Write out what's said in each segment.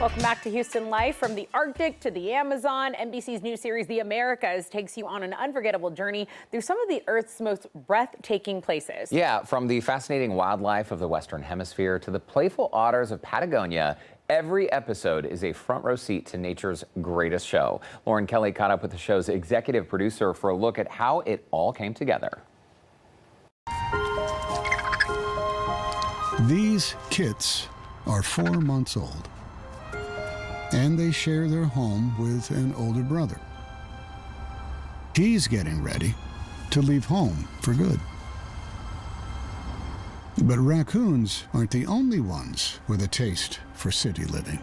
Welcome back to Houston Life. From the Arctic to the Amazon, NBC's new series, The Americas, takes you on an unforgettable journey through some of the Earth's most breathtaking places. Yeah, from the fascinating wildlife of the Western Hemisphere to the playful otters of Patagonia, every episode is a front row seat to nature's greatest show. Lauren Kelly caught up with the show's executive producer for a look at how it all came together. These kits are 4 months old, and they share their home with an older brother. He's getting ready to leave home for good. But raccoons aren't the only ones with a taste for city living.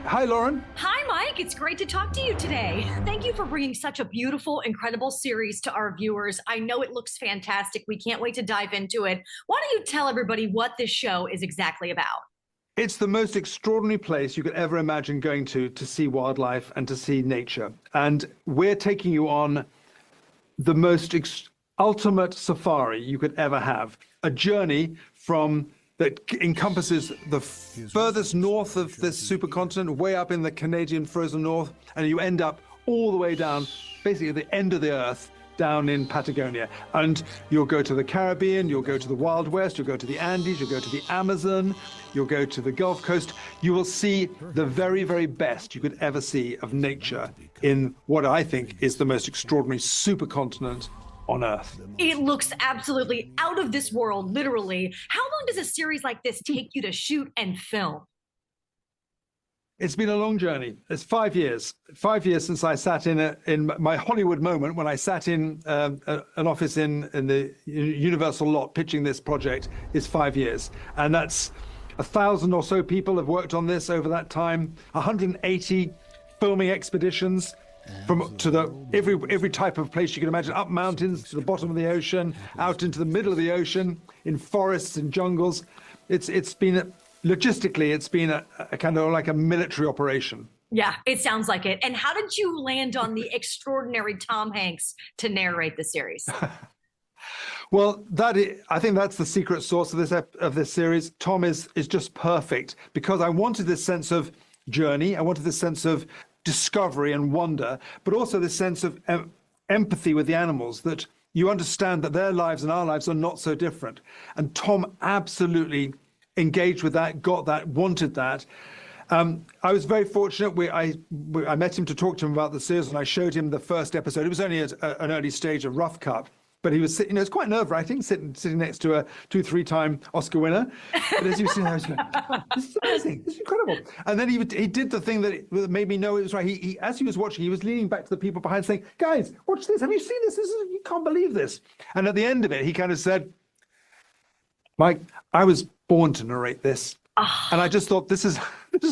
Hi, Lauren. Hi, Mike. It's great to talk to you today. Thank you for bringing such a beautiful, incredible series to our viewers. I know it looks fantastic. We can't wait to dive into it. Why don't you tell everybody what this show is exactly about? It's the most extraordinary place you could ever imagine going to see wildlife and to see nature. And we're taking you on the most ultimate safari you could ever have. A journey that encompasses the furthest north of this supercontinent, way up in the Canadian frozen north, and you end up all the way down, basically at the end of the earth, down in Patagonia. And you'll go to the Caribbean, you'll go to the Wild West, you'll go to the Andes, you'll go to the Amazon, you'll go to the Gulf Coast. You will see the very, very best you could ever see of nature in what I think is the most extraordinary supercontinent on Earth. It looks absolutely out of this world, literally. How long does a series like this take you to shoot and film? It's been a long journey. It's 5 years. 5 years since I sat in my Hollywood moment when I sat in an office in the Universal lot pitching this project is 5 years. And that's 1,000 or so people have worked on this over that time, 180 filming expeditions to every type of place you can imagine, up mountains to the bottom of the ocean, out into the middle of the ocean, in forests and jungles. It's been logistically, it's been a kind of like a military operation. Yeah, it sounds like it. And how did you land on the extraordinary Tom Hanks to narrate the series? Well, I think that's the secret sauce of this series. Tom is just perfect because I wanted this sense of journey. I wanted this sense of discovery and wonder, but also this sense of empathy with the animals, that you understand that their lives and our lives are not so different. And Tom absolutely engaged with that, got that, wanted that. I was very fortunate. I met him to talk to him about the series, and I showed him the first episode. It was only at an early stage of rough cut, but he was sitting, it's quite nerve-wracking sitting next to a 2-3-time Oscar winner. But as he was sitting there, I was going, oh, this is amazing, this is incredible. And then he did the thing that made me know it was right. He as he was watching, he was leaning back to the people behind saying, guys, watch this, have you seen this? You can't believe this. And at the end of it, he kind of said, Mike, I was born to narrate this. And I just thought, this is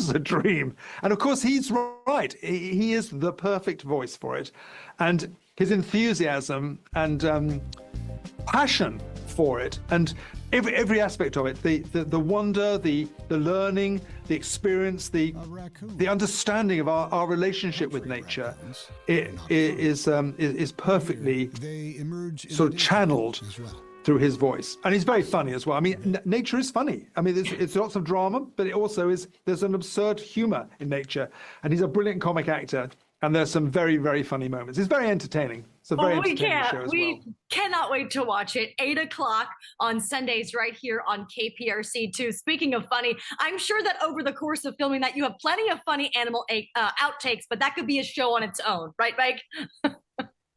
a dream. And of course, he's right. He is the perfect voice for it. And his enthusiasm and passion for it, and every aspect of it, the wonder, the learning, the experience, the understanding of our relationship with nature, is perfectly sort of channeled through his voice. And he's very funny as well. I mean, nature is funny. I mean, it's lots of drama, but it also there's an absurd humor in nature. And he's a brilliant comic actor. And there's some very, very funny moments. It's very entertaining. It's a very entertaining show as well. We cannot wait to watch it. 8 o'clock on Sundays right here on KPRC2. Speaking of funny, I'm sure that over the course of filming that you have plenty of funny animal outtakes, but that could be a show on its own. Right, Mike?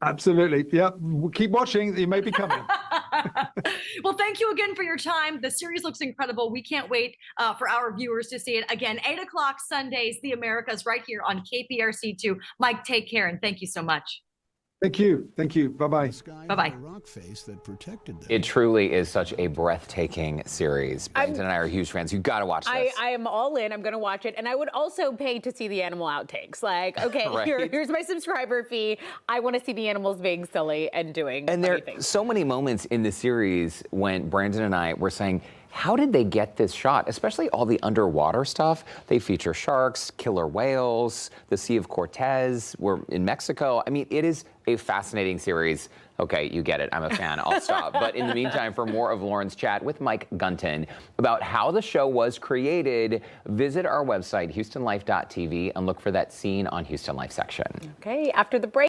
Absolutely. Yeah. Keep watching. You may be coming. Well, thank you again for your time. The series looks incredible. We can't wait for our viewers to see it. Again, 8 o'clock Sundays, The Americas, right here on KPRC2. Mike, take care, and thank you so much. Thank you. Thank you. Bye-bye. Bye-bye. It truly is such a breathtaking series. Brandon and I are huge fans. You got to watch this. I am all in. I'm going to watch it. And I would also pay to see the animal outtakes. Like, okay, Right. here's my subscriber fee. I want to see the animals being silly and doing And there funny are things. so many moments in the series when Brandon and I were saying, how did they get this shot? Especially all the underwater stuff. They feature sharks, killer whales, the Sea of Cortez. We're in Mexico. I mean, it is a fascinating series. Okay, you get it. I'm a fan. I'll stop. But in the meantime, for more of Lauren's chat with Mike Gunton about how the show was created, visit our website, HoustonLife.tv, and look for that scene on Houston Life section. Okay, after the break.